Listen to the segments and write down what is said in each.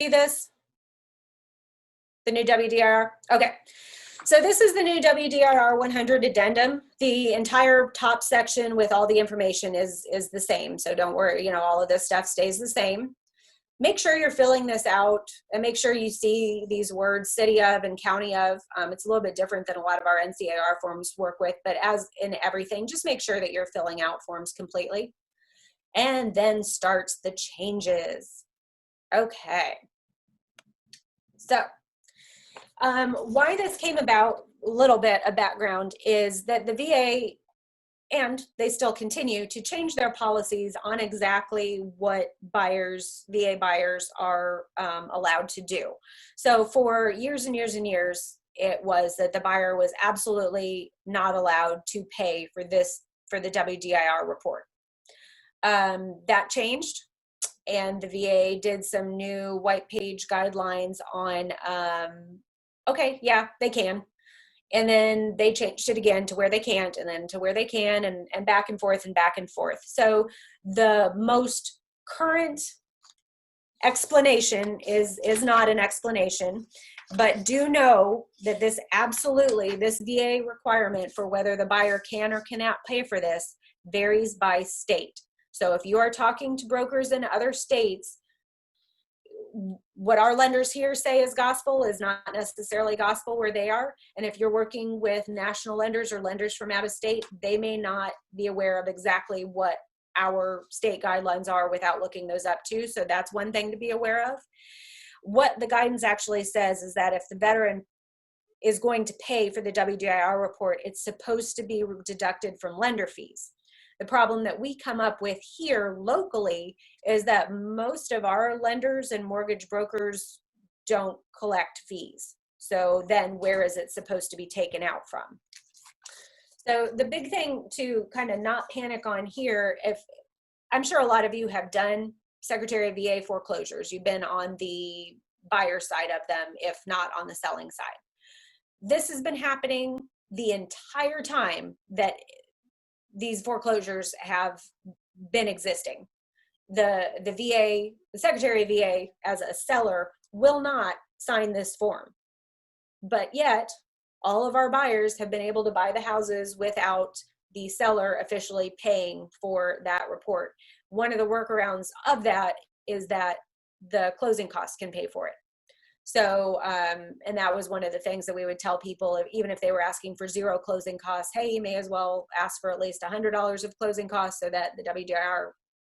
see this? The new WDIR? Okay. So this is the new WDIR 100 addendum. The entire top section with all the information is the same. So don't worry, all of this stuff stays the same. Make sure you're filling this out and make sure you see these words city of and county of. It's a little bit different than a lot of our NCAR forms work with, but as in everything, just make sure that you're filling out forms completely. And then starts the changes. Okay. So why this came about, a little bit of background, is that the VA, and they still continue to change their policies on exactly what VA buyers are allowed to do. So for years and years and years, it was that the buyer was absolutely not allowed to pay for the WDIR report. That changed, and the VA did some new white page guidelines on, okay, yeah, they can. And then they changed it again to where they can't, and then to where they can, and back and forth and back and forth. So the most current explanation is not an explanation, but do know that this VA requirement for whether the buyer can or cannot pay for this varies by state. So if you are talking to brokers in other states, what our lenders here say is gospel is not necessarily gospel where they are. And if you're working with national lenders or lenders from out of state, they may not be aware of exactly what our state guidelines are without looking those up too. So that's one thing to be aware of. What the guidance actually says is that if the veteran is going to pay for the WDIR report, it's supposed to be deducted from lender fees. The problem that we come up with here locally is that most of our lenders and mortgage brokers don't collect fees. So then where is it supposed to be taken out from? So the big thing to kind of not panic on here, I'm sure a lot of you have done Secretary of VA foreclosures. You've been on the buyer side of them, if not on the selling side. This has been happening the entire time that these foreclosures have been existing. The VA, the Secretary of VA as a seller will not sign this form. But yet, all of our buyers have been able to buy the houses without the seller officially paying for that report. One of the workarounds of that is that the closing costs can pay for it. So, and that was one of the things that we would tell people, even if they were asking for zero closing costs, hey, you may as well ask for at least $100 of closing costs so that the WDIR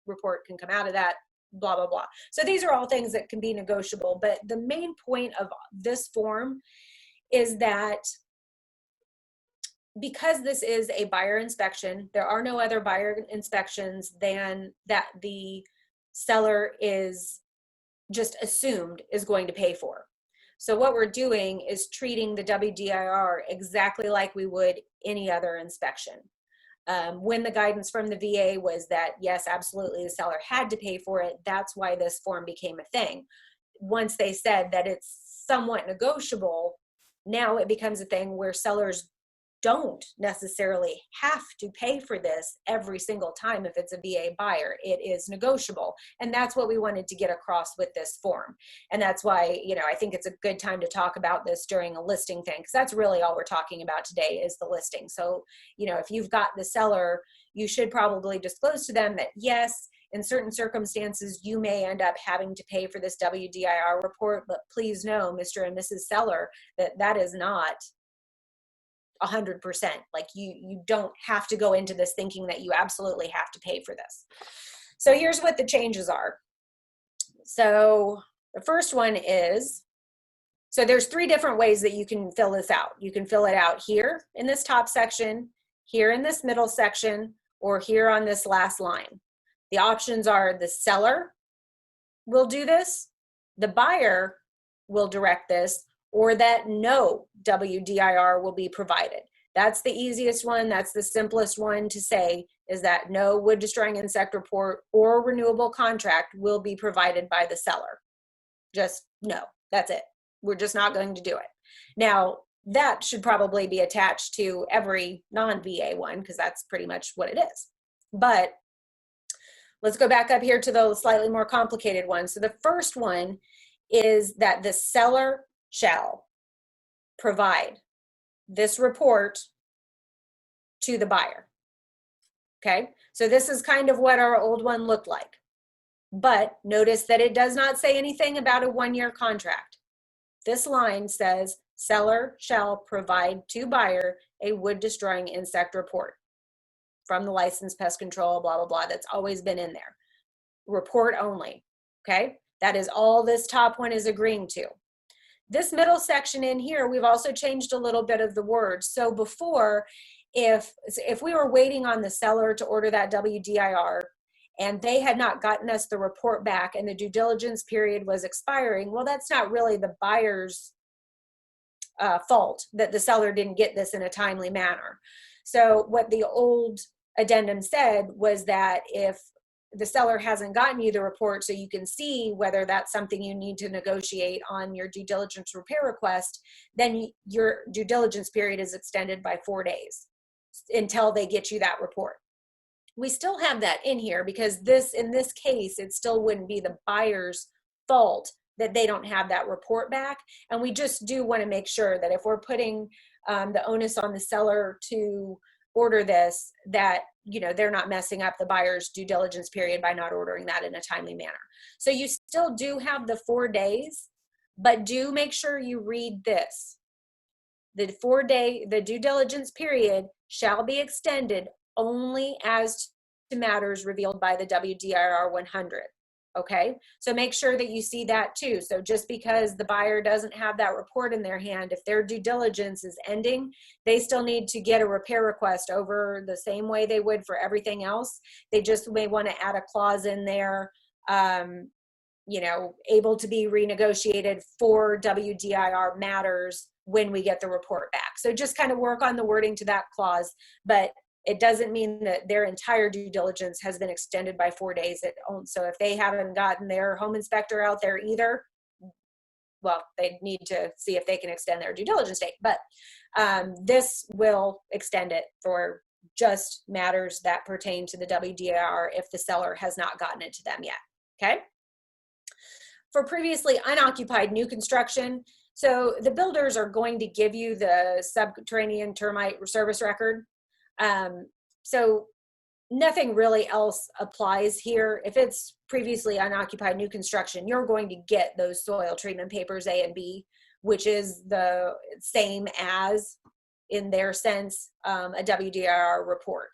report can come out of that, blah, blah, blah. So these are all things that can be negotiable. But the main point of this form is that because this is a buyer inspection, there are no other buyer inspections than that the seller is just assumed is going to pay for. So what we're doing is treating the WDIR exactly like we would any other inspection. When the guidance from the VA was that, yes, absolutely, the seller had to pay for it, that's why this form became a thing. Once they said that it's somewhat negotiable, now it becomes a thing where sellers don't necessarily have to pay for this every single time if it's a VA buyer. It is negotiable. And that's what we wanted to get across with this form. And that's why, I think it's a good time to talk about this during a listing thing, because that's really all we're talking about today is the listing. So, if you've got the seller, you should probably disclose to them that, yes, in certain circumstances, you may end up having to pay for this WDIR report, but please know, Mr. and Mrs. Seller, that is not 100%. Like you don't have to go into this thinking that you absolutely have to pay for this. So here's what the changes are. So the first one is, so there's 3 different ways that you can fill this out. You can fill it out here in this top section, here in this middle section, or here on this last line. The options are the seller will do this, the buyer will direct this, or that no WDIR will be provided. That's the easiest one. That's the simplest one to say, is that no wood destroying insect report or renewable contract will be provided by the seller. Just no, that's it. We're just not going to do it. Now, that should probably be attached to every non-VA one because that's pretty much what it is. But let's go back up here to the slightly more complicated one. So the first one is that the seller shall provide this report to the buyer. Okay, so this is kind of what our old one looked like. But notice that it does not say anything about a one-year contract. This line says, seller shall provide to buyer a wood destroying insect report from the licensed pest control, blah, blah, blah. That's always been in there. Report only, okay? That is all this top one is agreeing to. This middle section in here, we've also changed a little bit of the words. So before, if we were waiting on the seller to order that WDIR, and they had not gotten us the report back and the due diligence period was expiring, well, that's not really the buyer's fault that the seller didn't get this in a timely manner. So what the old addendum said was that if the seller hasn't gotten you the report so you can see whether that's something you need to negotiate on your due diligence repair request, then your due diligence period is extended by 4 days until they get you that report. We still have that in here because in this case, it still wouldn't be the buyer's fault that they don't have that report back. And we just do want to make sure that if we're putting the onus on the seller to order this, that they're not messing up the buyer's due diligence period by not ordering that in a timely manner. So you still do have the 4 days, but do make sure you read this. The due diligence period shall be extended only as to matters revealed by the WDIR 100. Okay, so make sure that you see that too. So just because the buyer doesn't have that report in their hand, if their due diligence is ending, they still need to get a repair request over the same way they would for everything else. They just may want to add a clause in there, able to be renegotiated for WDIR matters when we get the report back. So just kind of work on the wording to that clause, but it doesn't mean that their entire due diligence has been extended by 4 days. So if they haven't gotten their home inspector out there either, well, they need to see if they can extend their due diligence date. But this will extend it for just matters that pertain to the WDIR if the seller has not gotten it to them yet, okay? For previously unoccupied new construction, so the builders are going to give you the subterranean termite service record. So nothing really else applies here. If it's previously unoccupied new construction, you're going to get those soil treatment papers A and B, which is the same as, in their sense, a WDIR report.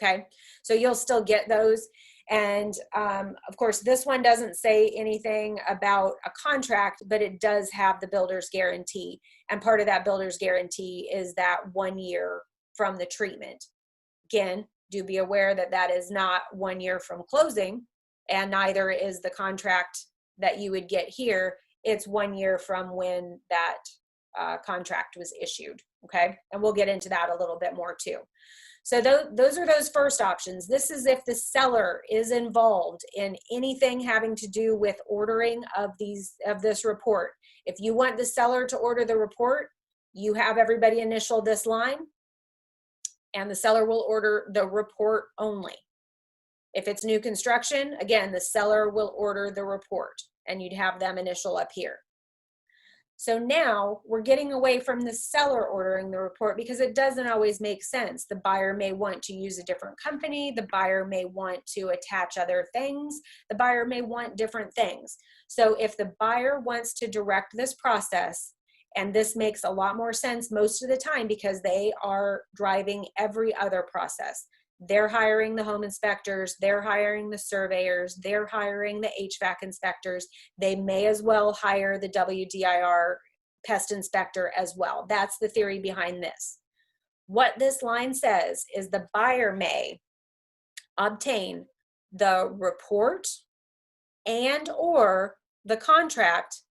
Okay, so you'll still get those. And of course, this one doesn't say anything about a contract, but it does have the builder's guarantee. And part of that builder's guarantee is that 1 year from the treatment. Again, do be aware that that is not 1 year from closing, and neither is the contract that you would get here. It's 1 year from when that contract was issued, okay? And we'll get into that a little bit more too. So those are those first options. This is if the seller is involved in anything having to do with ordering of this report. If you want the seller to order the report, you have everybody initial this line, and the seller will order the report only. If it's new construction, again, the seller will order the report, and you'd have them initial up here. So now we're getting away from the seller ordering the report because it doesn't always make sense. The buyer may want to use a different company. The buyer may want to attach other things. The buyer may want different things. So if the buyer wants to direct this process, and this makes a lot more sense most of the time because they are driving every other process. They're hiring the home inspectors, they're hiring the surveyors, they're hiring the HVAC inspectors. They may as well hire the WDIR pest inspector as well. That's the theory behind this. What this line says is the buyer may obtain the report and or the contract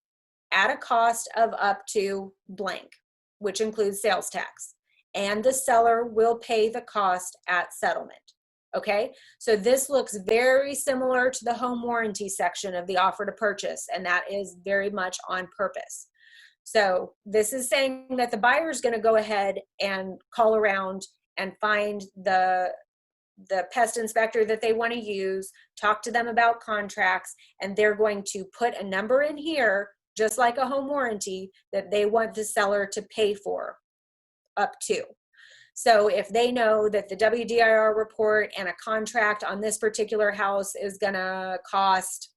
at a cost of up to blank, which includes sales tax. And the seller will pay the cost at settlement, okay? So this looks very similar to the home warranty section of the offer to purchase, and that is very much on purpose. So this is saying that the buyer is gonna go ahead and call around and find the pest inspector that they wanna use, talk to them about contracts, and they're going to put a number in here just like a home warranty, that they want the seller to pay for up to. So if they know that the WDIR report and a contract on this particular house is going to cost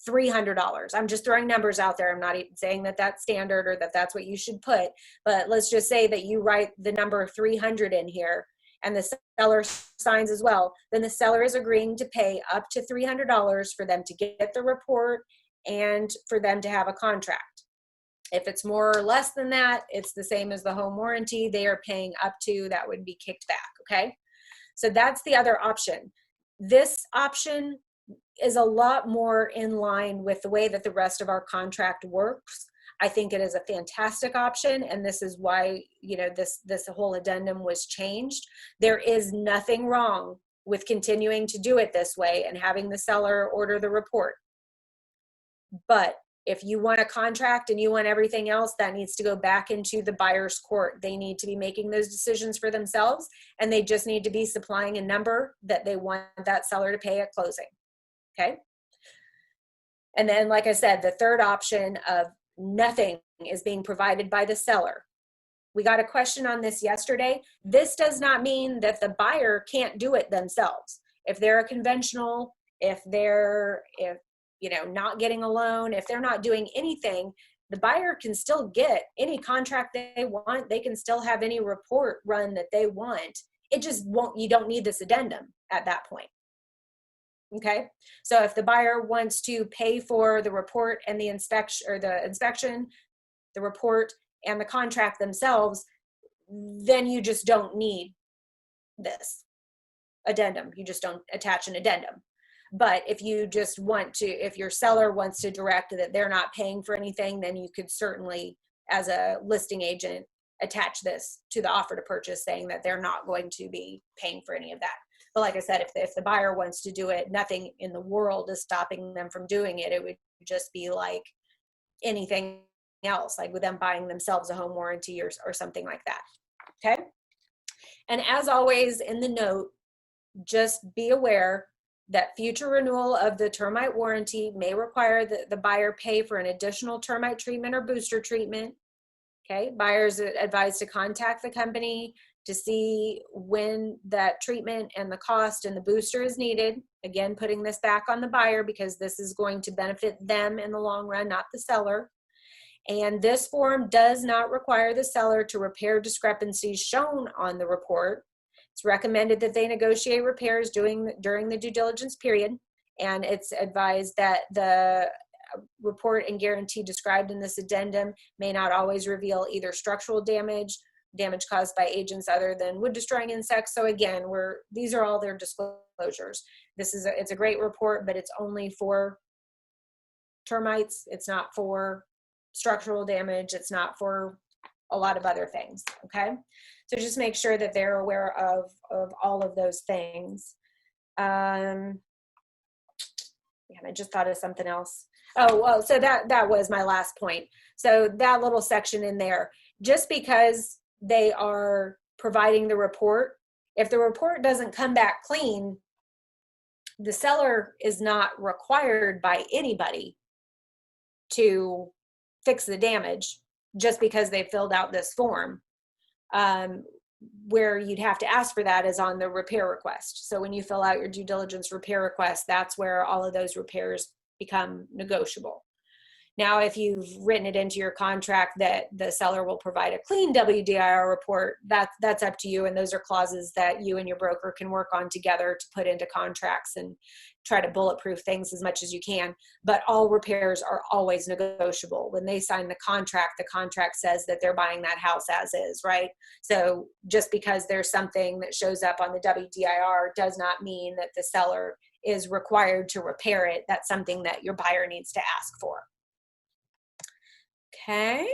$300, I'm just throwing numbers out there. I'm not even saying that that's standard or that that's what you should put, but let's just say that you write the number 300 in here and the seller signs as well, then the seller is agreeing to pay up to $300 for them to get the report and for them to have a contract. If it's more or less than that, it's the same as the home warranty. They are paying up to, that would be kicked back, okay? So that's the other option. This option is a lot more in line with the way that the rest of our contract works. I think it is a fantastic option, and this is why, you know, this whole addendum was changed. There is nothing wrong with continuing to do it this way and having the seller order the report. But if you want a contract and you want everything else, that needs to go back into the buyer's court. They need to be making those decisions for themselves, and they just need to be supplying a number that they want that seller to pay at closing. Okay. And then, like I said, the third option of nothing is being provided by the seller. We got a question on this yesterday. This does not mean that the buyer can't do it themselves. If they're a conventional, if you know, not getting a loan, if they're not doing anything, the buyer can still get any contract they want. They can still have any report run that they want. It just won't, you don't need this addendum at that point. Okay. So if the buyer wants to pay for the report and the inspection, or the inspection, the report and the contract themselves, then you just don't need this addendum. You just don't attach an addendum. But if you just want to, if your seller wants to direct that they're not paying for anything, then you could certainly, as a listing agent, attach this to the offer to purchase, saying that they're not going to be paying for any of that. But like I said, if the buyer wants to do it, nothing in the world is stopping them from doing it. It would just be like anything else, like with them buying themselves a home warranty or something like that. Okay. And as always in the note, just be aware that future renewal of the termite warranty may require that the buyer pay for an additional termite treatment or booster treatment. Okay, buyers are advised to contact the company to see when that treatment and the cost and the booster is needed. Again, putting this back on the buyer because this is going to benefit them in the long run, not the seller. And this form does not require the seller to repair discrepancies shown on the report. It's recommended that they negotiate repairs during the due diligence period, and it's advised that the report and guarantee described in this addendum may not always reveal either structural damage caused by agents other than wood destroying insects. So again, these are all their disclosures. It's a great report, but it's only for termites. It's not for structural damage. It's not for a lot of other things. Okay. So just make sure that they're aware of all of those things. Yeah, I just thought of something else. Oh, well, so that was my last point. So that little section in there, just because they are providing the report, if the report doesn't come back clean, the seller is not required by anybody to fix the damage just because they filled out this form. Where you'd have to ask for that is on the repair request. So when you fill out your due diligence repair request, that's where all of those repairs become negotiable. Now, if you've written it into your contract that the seller will provide a clean WDIR report, that's up to you. And those are clauses that you and your broker can work on together to put into contracts and try to bulletproof things as much as you can. But all repairs are always negotiable. When they sign the contract says that they're buying that house as is, right? So just because there's something that shows up on the WDIR does not mean that the seller is required to repair it. That's something that your buyer needs to ask for. Okay,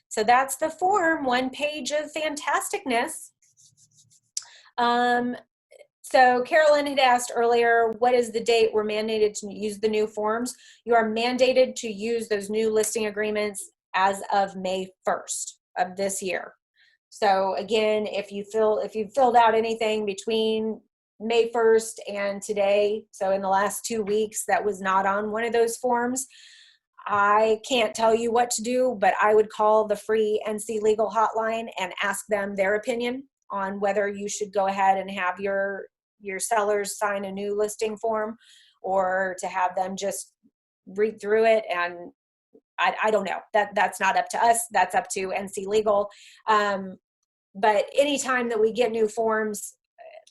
so that's the form, one page of fantasticness. So Carolyn had asked earlier, what is the date we're mandated to use the new forms? You are mandated to use those new listing agreements as of May 1st of this year. So again, if you filled out anything between May 1st and today, so in the last 2 weeks, that was not on one of those forms, I can't tell you what to do, but I would call the free NC Legal hotline and ask them their opinion on whether you should go ahead and have your sellers sign a new listing form, or to have them just read through it. And I don't know. That's not up to us. That's up to NC Legal. But anytime that we get new forms,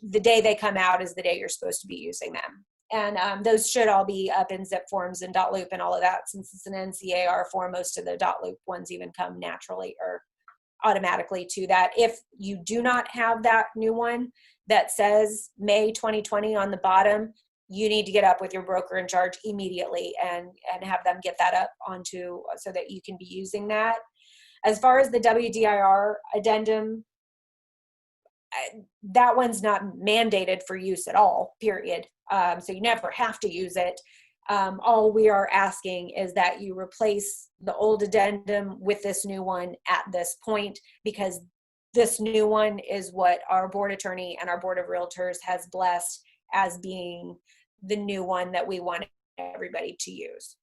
the day they come out is the day you're supposed to be using them. And those should all be up in zip forms and .loop and all of that. Since it's an NCAR form, most of the .loop ones even come naturally or automatically to that. If you do not have that new one that says May 2020 on the bottom, you need to get up with your broker in charge immediately and have them get that up onto, so that you can be using that. As far as the WDIR addendum, that one's not mandated for use at all, period. So you never have to use it. All we are asking is that you replace the old addendum with this new one at this point, because this new one is what our board attorney and our board of realtors has blessed as being the new one that we want everybody to use.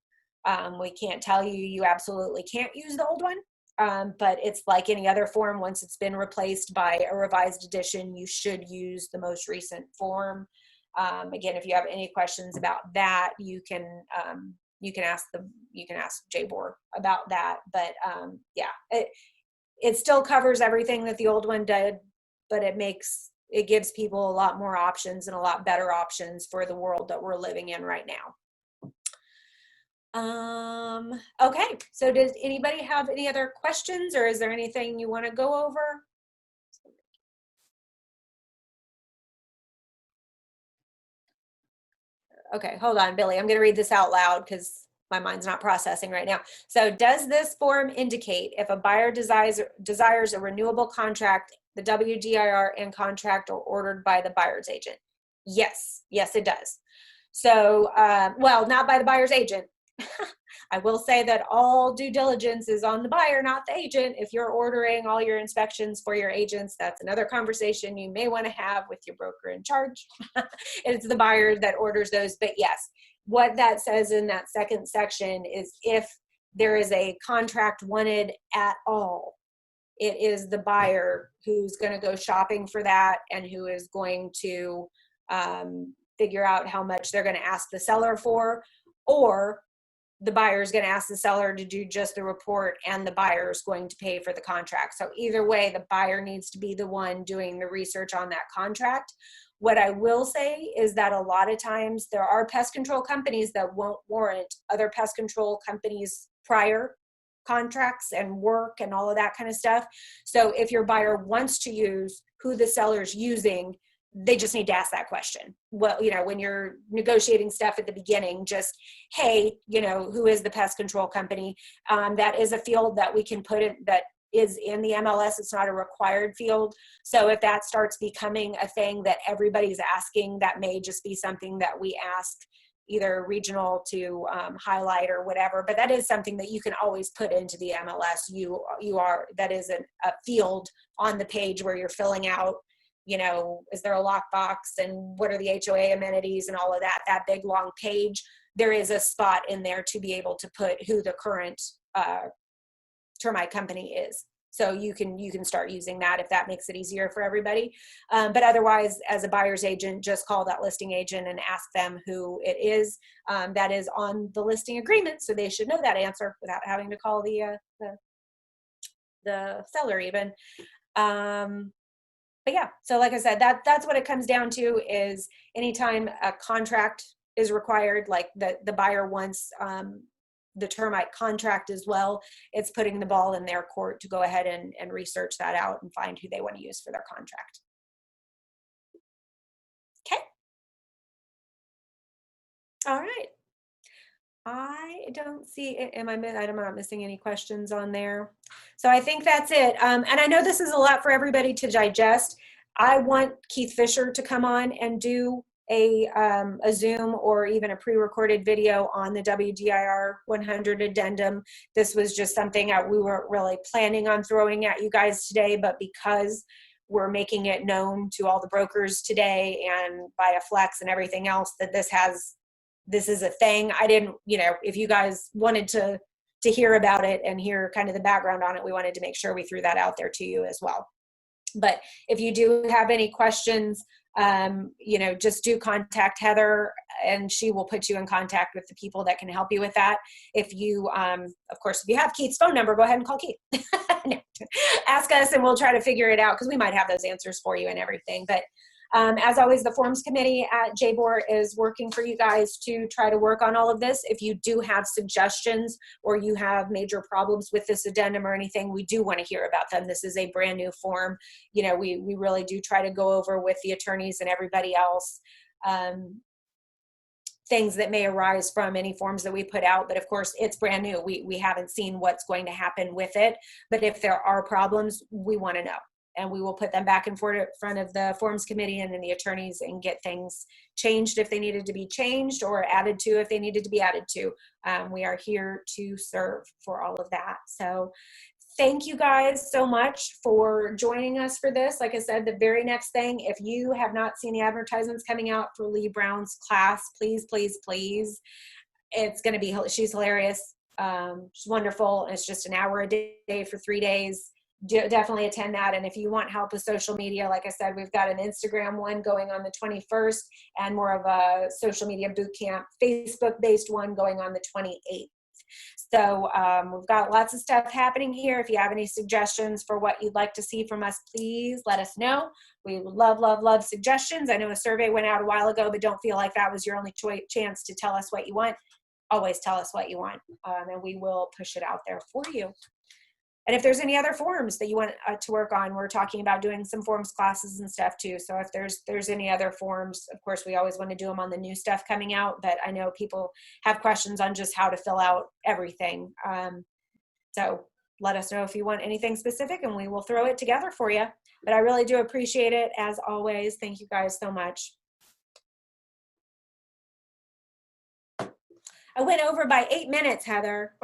We can't tell you you absolutely can't use the old one. But it's like any other form. Once it's been replaced by a revised edition, you should use the most recent form. Again, if you have any questions about that, you can ask JBOR about that. But yeah, it still covers everything that the old one did, but it gives people a lot more options and a lot better options for the world that we're living in right now. Okay, so does anybody have any other questions, or is there anything you want to go over? Okay, hold on, Billy. I'm going to read this out loud because my mind's not processing right now. So does this form indicate if a buyer desires a renewable contract, the WDIR and contract are ordered by the buyer's agent? Yes, it does. So, well, not by the buyer's agent. I will say that all due diligence is on the buyer, not the agent. If you're ordering all your inspections for your agents, that's another conversation you may want to have with your broker in charge. It's the buyer that orders those. But yes, what that says in that second section is if there is a contract wanted at all, it is the buyer who's going to go shopping for that and who is going to figure out how much they're going to ask the seller for, or the buyer is going to ask the seller to do just the report and the buyer is going to pay for the contract. So either way, the buyer needs to be the one doing the research on that contract. What I will say is that a lot of times there are pest control companies that won't warrant other pest control companies' prior contracts and work and all of that kind of stuff. So if your buyer wants to use who the seller's using, they just need to ask that question. Well, when you're negotiating stuff at the beginning, just, hey, who is the pest control company? That is a field that we can put in, that is in the MLS. It's not a required field. So if that starts becoming a thing that everybody's asking, that may just be something that we ask either regional to highlight or whatever. But that is something that you can always put into the MLS. That is a field on the page where you're filling out, is there a lockbox and what are the HOA amenities and all of that, big long page. There is a spot in there to be able to put who the current termite company is. So you can start using that if that makes it easier for everybody. But otherwise, as a buyer's agent, just call that listing agent and ask them who it is. That is on the listing agreement, so they should know that answer without having to call the seller even. But yeah, so like I said, that's what it comes down to, is anytime a contract is required, like the buyer wants the termite contract as well, it's putting the ball in their court to go ahead and research that out and find who they want to use for their contract. Okay. All right. I don't see it. I'm not missing any questions on there. So I think that's it. And I know this is a lot for everybody to digest. I want Keith Fisher to come on and do a Zoom or even a pre-recorded video on the WDIR 100 addendum. This was just something we weren't really planning on throwing at you guys today, but because we're making it known to all the brokers today and via Flex and everything else that this has this is a thing. I didn't, if you guys wanted to hear about it and hear kind of the background on it, we wanted to make sure we threw that out there to you as well. But if you do have any questions, just do contact Heather, and she will put you in contact with the people that can help you with that. If you, of course, if you have Keith's phone number, go ahead and call Keith. No. Ask us and we'll try to figure it out, because we might have those answers for you and everything. But as always, the Forms Committee at JBOR is working for you guys to try to work on all of this. If you do have suggestions or you have major problems with this addendum or anything, we do want to hear about them. This is a brand new form. We really do try to go over with the attorneys and everybody else things that may arise from any forms that we put out. But of course, it's brand new. We haven't seen what's going to happen with it. But if there are problems, we want to know. And we will put them back in front of the Forms Committee and then the attorneys and get things changed if they needed to be changed, or added to if they needed to be added to. We are here to serve for all of that. So thank you guys so much for joining us for this. Like I said, the very next thing, if you have not seen the advertisements coming out for Lee Brown's class, please, please, please. It's going to be, she's hilarious. She's wonderful. It's just an hour a day for 3 days. Definitely attend that. And if you want help with social media, like I said, we've got an Instagram one going on the 21st and more of a social media boot camp, Facebook based one going on the 28th. So we've got lots of stuff happening here. If you have any suggestions for what you'd like to see from us, please let us know. We would love, love, love suggestions. I know a survey went out a while ago, but don't feel like that was your only chance to tell us what you want. Always tell us what you want, and we will push it out there for you. And if there's any other forms that you want to work on, we're talking about doing some forms classes and stuff too. So if there's any other forms, of course, we always want to do them on the new stuff coming out, but I know people have questions on just how to fill out everything. So let us know if you want anything specific and we will throw it together for you. But I really do appreciate it, as always. Thank you guys so much. I went over by 8 minutes, Heather.